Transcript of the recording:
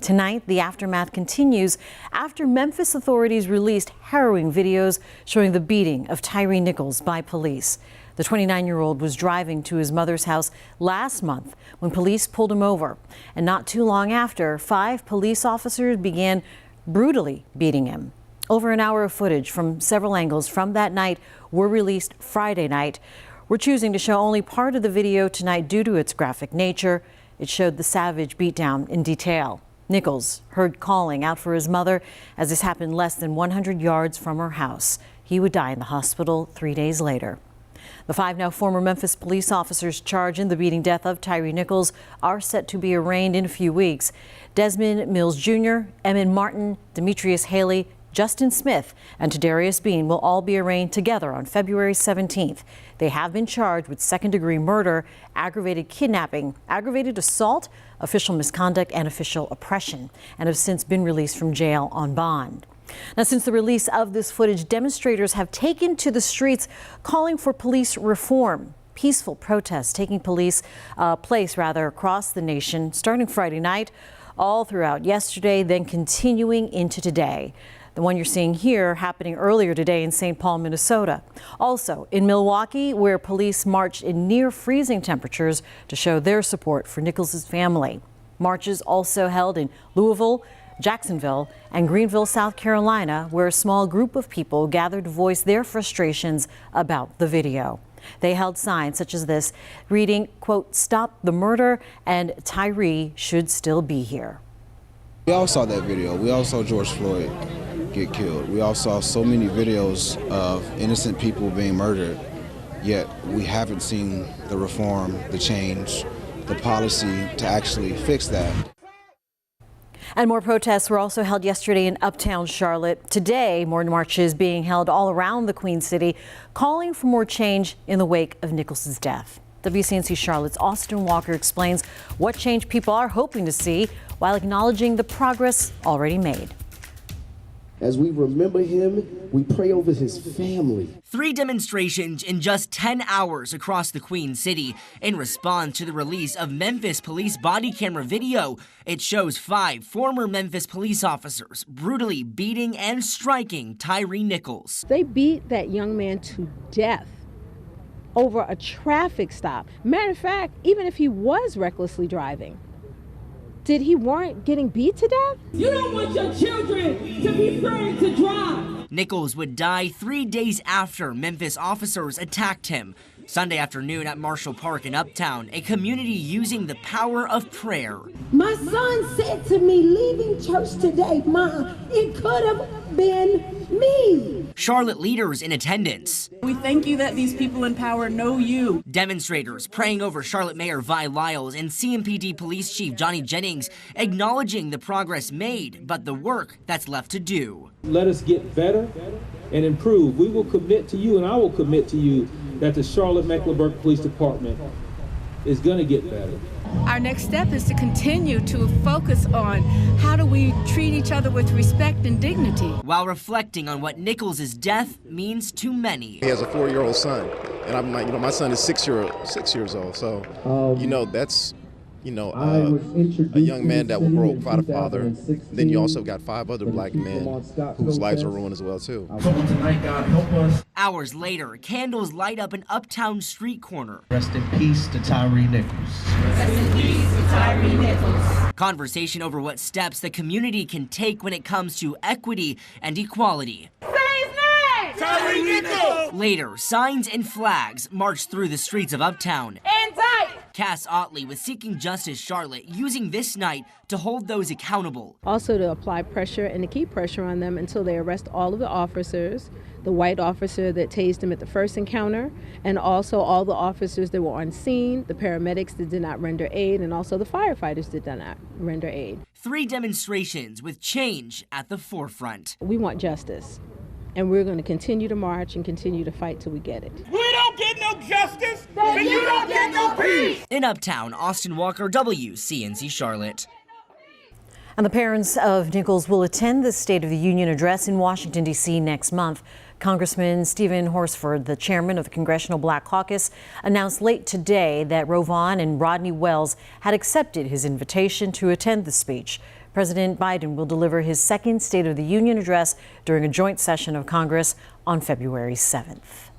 Tonight, the aftermath continues after Memphis authorities released harrowing videos showing the beating of Tyre Nichols by police. The 29-year-old was driving to his mother's house last month when police pulled him over. And not too long after, 5 police officers began brutally beating him. Over an hour of footage from several angles from that night were released Friday night. We're choosing to show only part of the video tonight due to its graphic nature. It showed the savage beatdown in detail. Nichols heard calling out for his mother as this happened less than 100 yards from her house. He would die in the hospital 3 days later. The 5 now former Memphis police officers charged in the beating death of Tyre Nichols are set to be arraigned in a few weeks. Desmond Mills Jr., Emmett Martin, Demetrius Haley, Justin Smith, and Tadarius Bean will all be arraigned together on February 17th. They have been charged with second-degree murder, aggravated kidnapping, aggravated assault, official misconduct, and official oppression, and have since been released from jail on bond. Now, since the release of this footage, demonstrators have taken to the streets calling for police reform. Peaceful protests taking place across the nation starting Friday night, all throughout yesterday, then continuing into today. The one you're seeing here happening earlier today in St. Paul, Minnesota. Also in Milwaukee, where police marched in near freezing temperatures to show their support for Nichols' family. Marches also held in Louisville, Jacksonville, and Greenville, South Carolina, where a small group of people gathered to voice their frustrations about the video. They held signs such as this, reading, quote, "Stop the murder," and "Tyre should still be here." We all saw that video. We all saw George Floyd get killed. We all saw so many videos of innocent people being murdered, yet we haven't seen the reform, the change, the policy to actually fix that. And more protests were also held yesterday in Uptown Charlotte. Today, more marches being held all around the Queen City, calling for more change in the wake of Nichols' death. WCNC Charlotte's Austin Walker explains what change people are hoping to see while acknowledging the progress already made. As we remember him, we pray over his family. 3 demonstrations in just 10 hours across the Queen City in response to the release of Memphis police body camera video. It shows 5 former Memphis police officers brutally beating and striking Tyre Nichols. They beat that young man to death over a traffic stop. Matter of fact, even if he was recklessly driving, did he warrant getting beat to death? You don't want your children to be afraid to drive. Nichols would die 3 days after Memphis officers attacked him. Sunday afternoon at Marshall Park in Uptown, a community using the power of prayer. My son said to me, leaving church today, Ma, it could have been me. Charlotte leaders in attendance. We thank you that these people in power know you. Demonstrators praying over Charlotte Mayor Vi Lyles and CMPD Police Chief Johnny Jennings, acknowledging the progress made, but the work that's left to do. Let us get better and improve. We will commit to you, and I will commit to you, that the Charlotte-Mecklenburg Police Department is going to get better. Our next step is to continue to focus on how do we treat each other with respect and dignity. While reflecting on what Nichols' death means to many. He has a 4-year-old son, and I'm like, my son is 6 years old. So, that's, a young man that will grow up without a father. Then you also got 5 other black men whose lives are ruined as well, too. Tonight, God, help us. Hours later, candles light up an Uptown street corner. Rest in peace to Tyre Nichols. Rest in peace to Tyre Nichols. Conversation over what steps the community can take when it comes to equity and equality. Tyre Nichols! Later, signs and flags marched through the streets of Uptown. Indict! Cass Otley with Seeking Justice Charlotte using this night to hold those accountable. Also to apply pressure and to keep pressure on them until they arrest all of the officers, the white officer that tased him at the first encounter, and also all the officers that were on scene, the paramedics that did not render aid, and also the firefighters that did not render aid. 3 demonstrations with change at the forefront. We want justice, and we're going to continue to march and continue to fight till we get it. We don't get no justice, then you don't get no peace. In Uptown, Austin Walker, WCNC Charlotte. And the parents of Nichols will attend the State of the Union address in Washington, D.C. next month. Congressman Stephen Horsford, the chairman of the Congressional Black Caucus, announced late today that Rovon and Rodney Wells had accepted his invitation to attend the speech. President Biden will deliver his second State of the Union address during a joint session of Congress on February 7th.